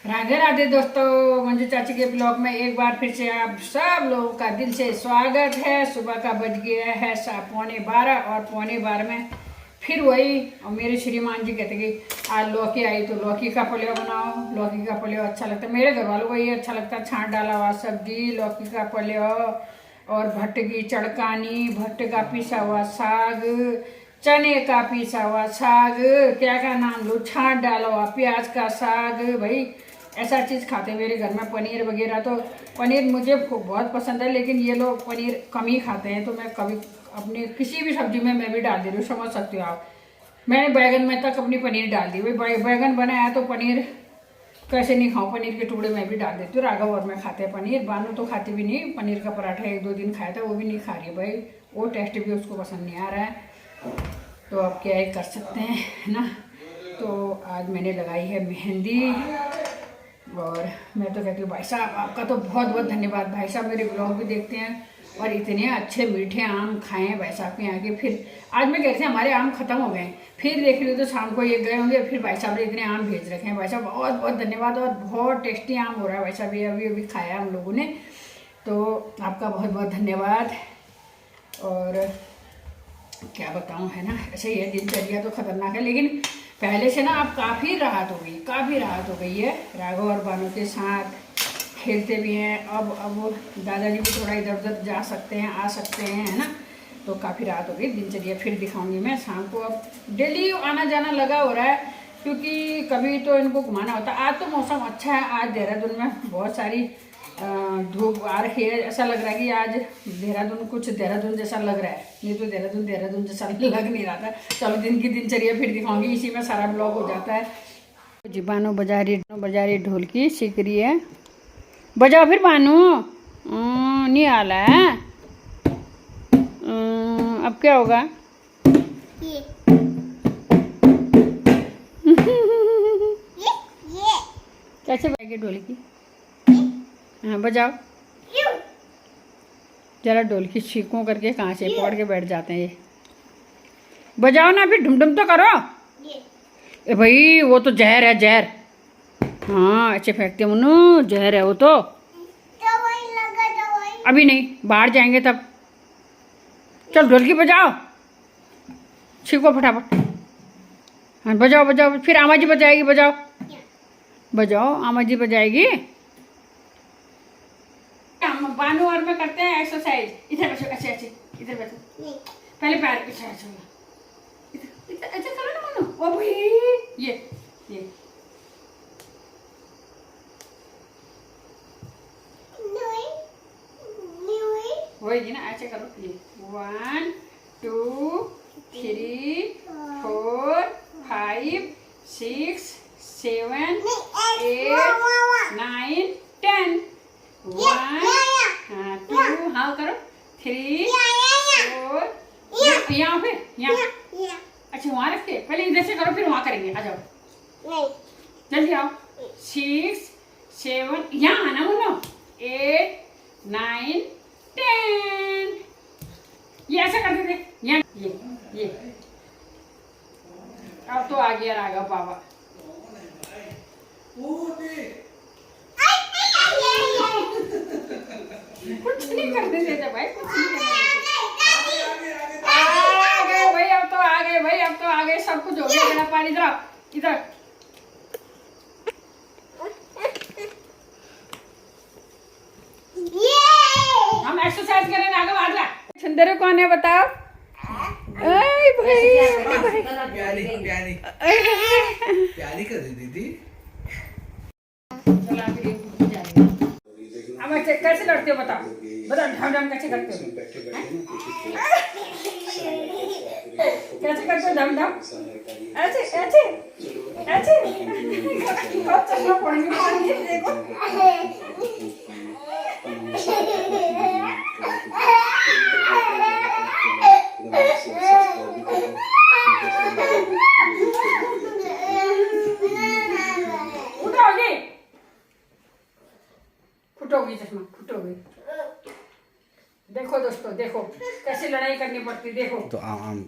राधे राधे दोस्तों, मंजू चाची के ब्लॉग में एक बार फिर से आप सब लोगों का दिल से स्वागत है। सुबह का बज गया है 12:15 और 12:15 में फिर वही। और मेरे श्रीमान जी कहते कि आज लौकी आई तो लौकी का पुलाव बनाओ। लौकी का पुलाव अच्छा लगता है, मेरे घर वालों को ये अच्छा लगता है। छाँट डाला हुआ सब्जी, लौकी का पुलाव और भट्ट की चड़कानी, भट्ट का पिसा हुआ साग, चने का पिसा हुआ साग, क्या नाम लो, छाँट डाला हुआ प्याज का साग। भाई ऐसा चीज़ खाते हैं मेरे घर में। पनीर वगैरह तो पनीर मुझे बहुत पसंद है, लेकिन ये लोग पनीर कम ही खाते हैं, तो मैं कभी अपनी किसी भी सब्जी में मैं भी डाल दे रही हूँ, समझ सकते हो आप। मैंने बैगन में तक अपनी पनीर डाल दी। भाई बैगन बनाया तो पनीर कैसे नहीं खाऊं, पनीर के टुकड़े मैं भी डाल देती हूँ। राघव और मैं खाते हैं पनीर, बानू तो खाती भी नहीं। पनीर का पराठा 1-2 दिन खाया था, वो भी नहीं खा रही भाई, वो टेस्ट भी उसको पसंद नहीं आ रहा है। तो अब क्या ही कर सकते हैं, है ना। तो आज मैंने लगाई है मेहंदी और मैं तो कहती हूँ भाई साहब आपका तो बहुत बहुत धन्यवाद। भाई साहब मेरे ब्लॉग भी देखते हैं और इतने अच्छे मीठे आम खाए हैं भाई साहब के यहाँ के। फिर आज मैं कहती हूँ हमारे आम खत्म हो गए, फिर देख रही हूँ तो शाम को ये गए होंगे, फिर भाई साहब ने इतने आम भेज रखे हैं। भाई साहब बहुत बहुत धन्यवाद। और बहुत टेस्टी आम हो रहा है भाई साहब, ये अभी अभी खाया हम लोगों ने, तो आपका बहुत बहुत धन्यवाद। और क्या बताऊँ, है ना, ऐसे ही है, दिनचर्या तो खतरनाक है, लेकिन पहले से ना अब काफ़ी राहत हो गई, काफ़ी राहत हो गई है। राघव और बानू के साथ खेलते भी हैं। अब दादाजी भी थोड़ा इधर उधर जा सकते हैं, आ सकते हैं, है ना। तो काफ़ी राहत हो गई। दिनचर्या फिर दिखाऊंगी मैं शाम को। अब डेली आना जाना लगा हो रहा है, क्योंकि कभी तो इनको घुमाना होता है। आज तो मौसम अच्छा है, आज देहरादून में बहुत सारी धूप आ रही है। ऐसा लग रहा है कि आज देहरादून कुछ देहरादून जैसा लग रहा है, नहीं तो देहरादून जैसा लग नहीं रहा था। चलो दिन की दिनचर्या फिर दिखाऊंगी, इसी में सारा ब्लॉग हो जाता है। जी बानू बजारी ढोलकी सीख रही है, बजाओ फिर बानू। नहीं आला है। अब क्या होगा? कैसे बजाएगी ढोलकी? हाँ बजाओ जरा। ढोलकी सीखूं करके कहाँ से पकड़ के बैठ जाते हैं ये। बजाओ ना, फिर ढुमढुम तो करो। ए भाई वो तो जहर है, जहर। हाँ ऐसे फेंकते मुन्नू, जहर है वो तो। अभी नहीं, बाहर जाएंगे तब। चल ढोलकी बजाओ, सीखो फटाफट। हाँ बजाओ बजाओ, फिर आमा जी बजाएगी, बजाओ बजाओ, आमा जी बजाएगी। हम बानू और में करते हैं एक्सरसाइज। इधर बैठो, अच्छे अच्छे इधर बैठो। पहले पैर पीछे ऐसे ऐसे करो ना मनु। ओ भाई ये होएगी ना, ऐसे करो। ये 1 2 3 4 5 6 7 8 9 10 1 2 हाँ करो 3 4 यहाँ पे यहाँ। अच्छा वहाँ रख के पहले इधर से करो, फिर वहाँ करेंगे। आ जाओ जल्दी आओ। 6 7 यहाँ आना बोलो। 8 9 10। ये ऐसा करते थे यहाँ। ये अब तो आ गया राघव बाबा। कुछ नहीं करने देते भाई, कुछ नहीं करने देते। आ गए भाई, अब तो आ गए भाई, अब तो आ गए। सब कुछ हो गया। मेरा पानी इधर इधर। हम एक्सरसाइज करें। राघव आ जा। सुंदर कौन है बताओ? भाई प्यारी कर दी दीदी। अब कैसे लड़ते हो बताओ, बताओ ढम कैसे करते हो? कैसे करते हो ढम? ऐसे ऐसे ऐसे चलना पड़ेगा। देखो फुटोगी चश्मा, फुटोगी। देखो दोस्तों, देखो कैसे लड़ाई करनी पड़ती, देखो। तो आम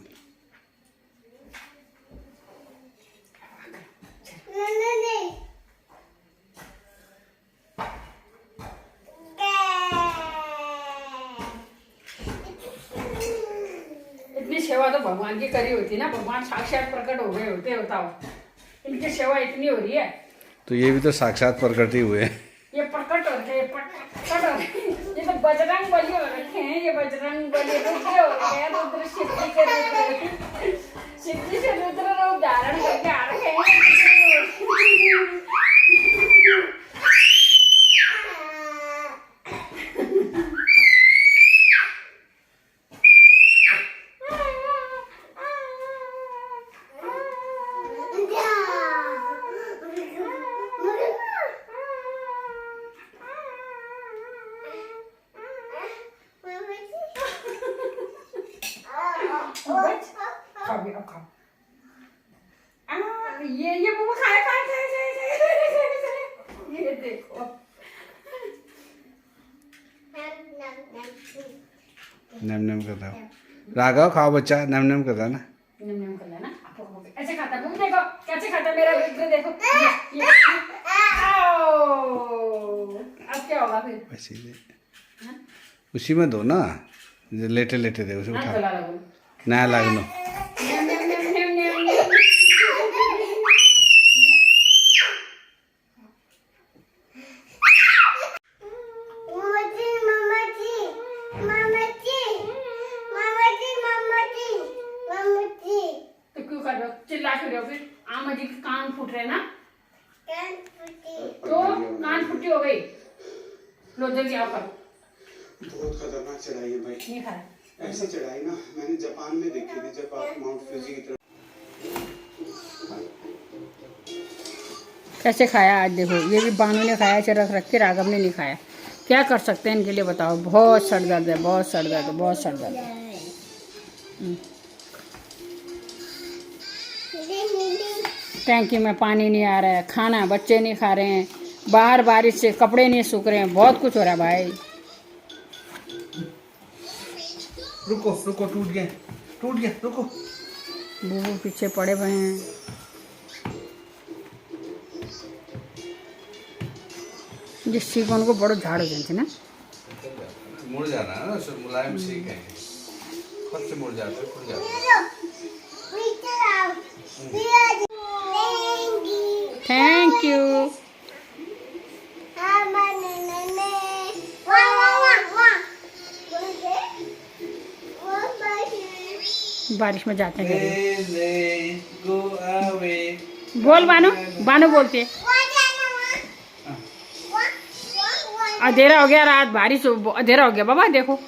तो भगवान की करी होती ना, भगवान साक्षात प्रकट हो गए होते, बताओ इनकी सेवा इतनी हो रही है। तो ये भी तो साक्षात प्रकट ही हुए। ये प्रकट हो रखे, प्रकट हो रखे। ये तो बजरंग बली हो रखे हैं, ये बजरंग बली रुद्र हो रखे हैं, रुद्र सिद्धि के रुद्र, सिद्धि से रुद्र रूप धारण करके आ रखे हैं। ये मुंह खाया ये देखो नम नम करता हो। राघव खाओ बच्चा, नम नम करता ना। नम कर लेना, ऐसे खाता है, देखो कैसे खाता है मेरा रुद्र, देखो ये अब क्या होगा फिर? वैसे ही उसी में दो ना, लेटे लेटे दे उसे उठा, नया लागनो। चिल्ला क्यों रहे हो फिर? आमा जी के कान फूट रहे ना, तो कान फूटी हो गई। लो जल्दी आओ करो। बहुत खतरनाक चढ़ाई है भाई। नहीं खाया ऐसा चढ़ाई ना मैंने जापान में देखी थी, जब आप माउंट फ्यूजी की तरफ। कैसे खाया आज देखो, ये भी बानू ने खाया, ऐसे रख रख के, राघव ने नहीं खाया। क्या कर सकते हैं इनके लिए बताओ? बहुत सर दर्द है, बहुत सर दर्द है, बहुत सर दर्द है। टैंकी में पानी नहीं आ रहा है, खाना बच्चे नहीं खा रहे हैं, बाहर बारिश से कपड़े नहीं सूख रहे हैं, बहुत कुछ हो रहा है भाई। रुको रुको, टूट गया रुको। बूबू पीछे पड़े हुए हैं। जिस सीखों को बड़ो झाड़ हो जाते ना, मुड़ जाना है ना, मुलायम सीख है, खुद से मुड़ जाते खुद जाते। Thank you. बारिश में जाते हैं। बोल बानो, बानो बोलते हैं। अंधेरा हो गया, रात बारिश अंधेरा हो गया बाबा, देखो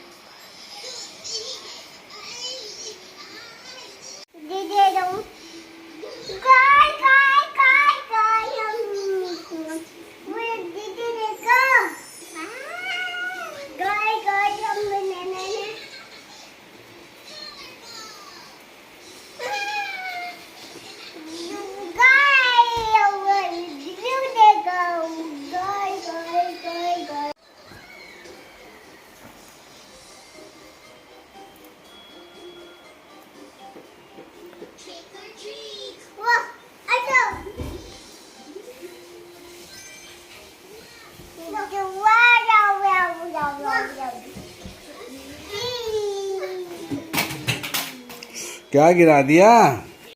क्या गिरा दिया?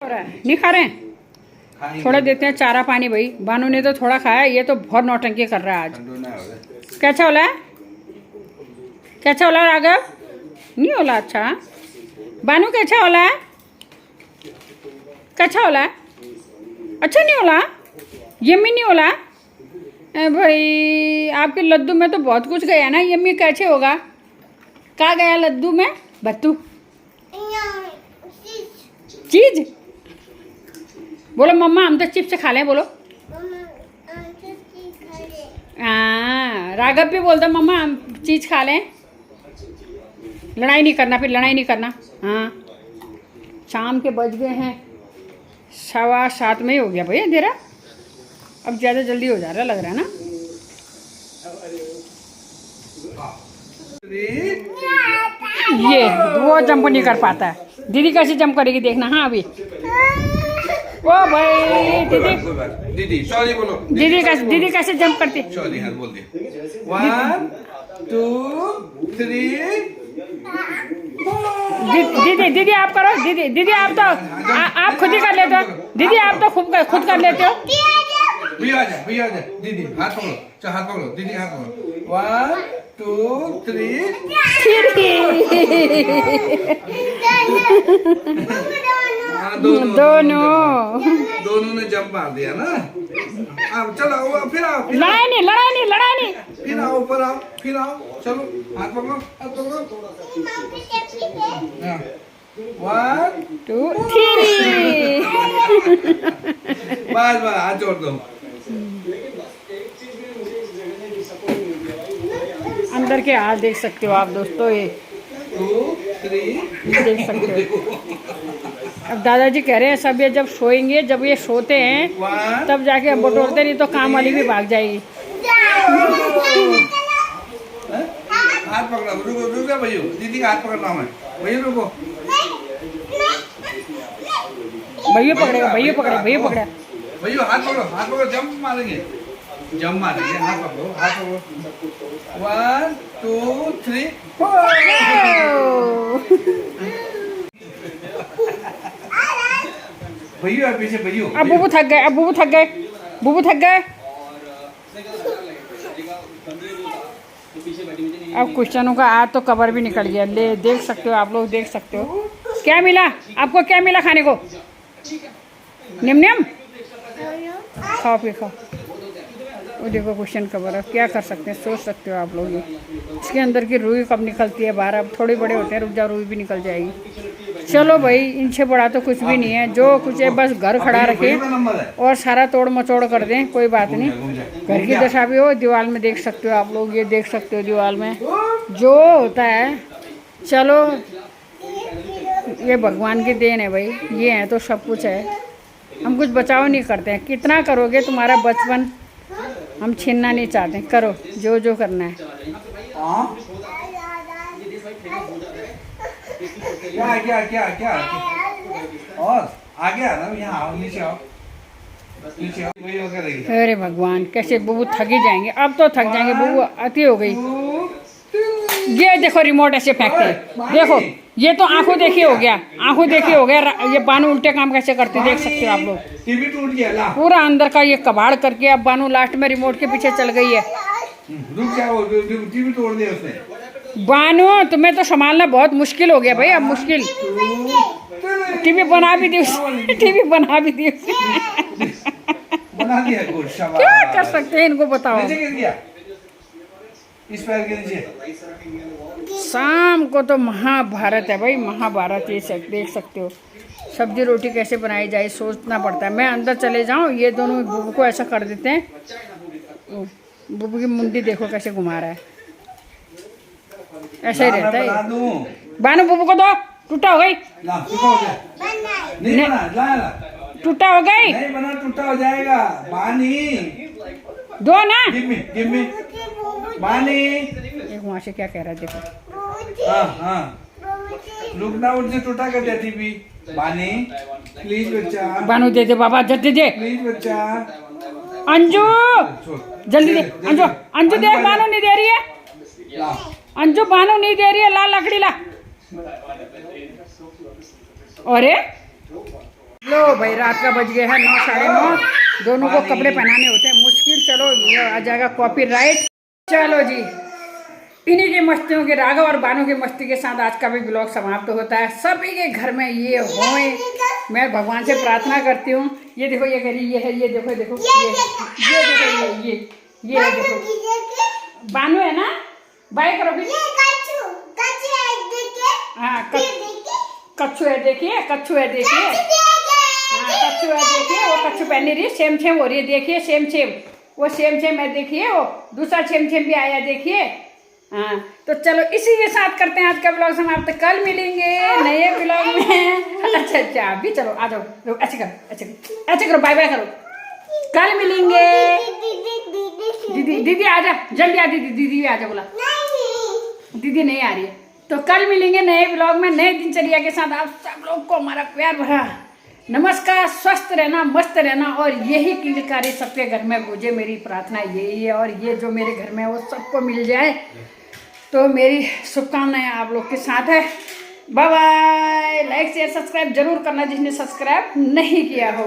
नहीं खा रहे हैं, थोड़ा देते हैं चारा पानी भाई। बानू ने तो थोड़ा खाया, ये तो बहुत नौटंकी कर रहा है आज। कैसा होला है? कैसा होला राघव? नहीं होला अच्छा। बानू कैसा होला है? कैसा होला है? अच्छा नहीं होला, यम्मी नहीं होला भाई। आपके लड्डू में तो बहुत कुछ गया ना, यम्मी कैसे होगा? क्या गया लड्डू में? बत्तू चीज बोलो मम्मा, हम तो चिप्स खा लें, बोलो। हाँ, राघव भी बोलता मम्मा हम चीज खा लें। लड़ाई नहीं करना, फिर लड़ाई नहीं करना। हाँ, शाम के बज गए हैं 7:15 में ही हो गया भैया अंधेरा। अब ज़्यादा जल्दी हो जा रहा लग रहा है ना। ये वो जंप नहीं कर पाता है, दीदी कैसे जंप करेगी देखना। हाँ अभी ओ भाई दीदी सॉरी बोलो। दीदी कैसे जंप करती? सॉरी, हाँ बोल दे। 1 2 3 दीदी दीदी आप करो, दीदी दीदी आप तो आप खुद ही कर लेते हो, दीदी आप तो खुद कर लेते हो। भैया आ जा दीदी हाथ पकड़ो, चल हाथ पकड़ो, दीदी हाथ पकड़ो, 1 2 3 दोनों ने जंप मार दिया ना। अब चलो फिर आओ, लड़ाई नहीं फिर आओ ऊपर आओ, फिर आओ, चलो हाथ पकड़ो, हाथ पकड़ो। 1 2 3 बस हाथ जोड़ दो। अंदर के हाल देख सकते हो आप दोस्तों, ये 2 3 देख सकते हो। अब दादाजी कह रहे हैं सब ये जब सोएंगे, जब ये सोते हैं तब जाके अब बटोरते, नहीं तो काम वाली भी भाग जाएगी। हाथ पकड़ो, रुको भैया, दीदी का हाथ पकड़ना है भैया, रुको भैया पकड़ेगा, भैया पकड़े भैया हाथ पकड़ो, जंप मारेंगे, हाथ पकड़ो 1 2 3 भैया पीछे भैया। अब बुबू थक गए। अब क्वेश्चनों का आज तो कवर भी निकल गया। ले देख सकते हो आप लोग, देख सकते हो। क्या मिला आपको, क्या मिला खाने को? निम खाओ पी खाओ। वो देखो क्वेश्चन कवर है, क्या कर सकते हैं, सोच सकते हो आप लोग। ये इसके अंदर की रुई कब निकलती है बाहर, अब थोड़े बड़े होते हैं, रुक जाओ रुई भी निकल जाएगी। चलो भाई, इनसे बड़ा तो कुछ भी नहीं है, जो कुछ है बस घर खड़ा रखे और सारा तोड़ मचोड़ कर दें, कोई बात नहीं। घर की दशा भी हो। दीवार में देख सकते हो आप लोग, ये देख सकते हो दीवार में जो होता है। चलो ये भगवान की देन है भाई, ये है तो सब कुछ है, हम कुछ बचाव नहीं करते हैं। कितना करोगे, तुम्हारा बचपन हम छीनना नहीं चाहते, करो जो जो करना है। क्या और आगे आना, यहाँ नीचे आओ। अरे भगवान, कैसे बुबू थक ही जाएंगे, अब तो थक जाएंगे, बुबू अति हो गई। ये देखो रिमोट ऐसे फेंकते हैं, देखो ये तो आंखों देखी हो गया, ये बानू उल्टे काम कैसे करते देख सकते हो आप लोग। टीवी टूट गया पूरा अंदर का ये कबाड़ करके अब बानू लास्ट में रिमोट के पीछे चल गई है। रुक जाओ, टीवी तोड़ दिया उसने। बानू तुम्हें तो संभालना बहुत मुश्किल हो गया भाई, अब मुश्किल। टीवी बना भी दी बना दिया, क्या कर सकते हैं इनको बताओ। इस पैर के नीचे शाम को तो महाभारत है भाई, महाभारत। ये देख सकते हो सब्जी रोटी कैसे बनाई जाए, सोचना पड़ता है। मैं अंदर चले जाऊं, ये दोनों बुबू को ऐसा कर देते हैं। बुबू की मुंडी देखो कैसे घुमा रहा है, ऐसे ही रहता है। बानू बुबू को दो, टूटा हो गई, टूटा हो गई, नहीं बना, टूटा हो जाएगा। बानी दो ना, गिव मी बानी। एक वहाँ से क्या कह रहा है देखो। हाँ रुकना, उनसे टूटा कर दिया टीवी। बानी प्लीज बच्चा, बानू दे दे बाबा, जल्दी दे। प्लीज बच्चा, अंजू जल्दी दे, अंजू दे, बानू नहीं दे रही है, अंजू बानू नहीं दे रही है, ला लकड़ी ला। अरे लो भाई, रात का बज गया है 9 साढ़े 9। दोनों को कपड़े पहनाने होते हैं मुश्किल। चलो ये आ जाएगा कॉपीराइट। चलो जी, इन्हीं की मस्तियों के, राघव और बानू की मस्ती के साथ आज का भी ब्लॉग समाप्त होता है। सभी के घर में ये होए, मैं भगवान से प्रार्थना करती हूँ। ये देखो, ये करी, ये है, ये देखो देखो, ये देखो, ये है देखो, बानू है ना, बाय करो भी। हाँ कच्छू है देखिए, कच्छू है देखिए, हाँ कच्छू है देखिए, वो कच्छू पहनी रही, सेम हो रही है देखिए, सेम वो सेम है देखिए, वो दूसरा सेम भी आया देखिए। हाँ तो चलो इसी के साथ करते हैं आज का ब्लॉग समाप्त। कल मिलेंगे नए ब्लॉग में। अच्छा अभी चलो आ जाओ, ऐसे करो, बाय करो। कल मिलेंगे। दीदी आ जा, जल्दी आ, दीदी आ जा, बोला दीदी नहीं आ रही है। तो कल मिलेंगे नए ब्लॉग में, नए दिनचर्या के साथ। आप सब लोग को हमारा प्यार भरा नमस्कार। स्वस्थ रहना, मस्त रहना और यही किलकारी सबके घर में गूंजे, मेरी प्रार्थना यही है। और ये जो मेरे घर में है वो सबको मिल जाए, तो मेरी शुभकामनाएं आप लोग के साथ है। Bye bye. Like share subscribe जरूर करना जिसने सब्सक्राइब नहीं किया हो।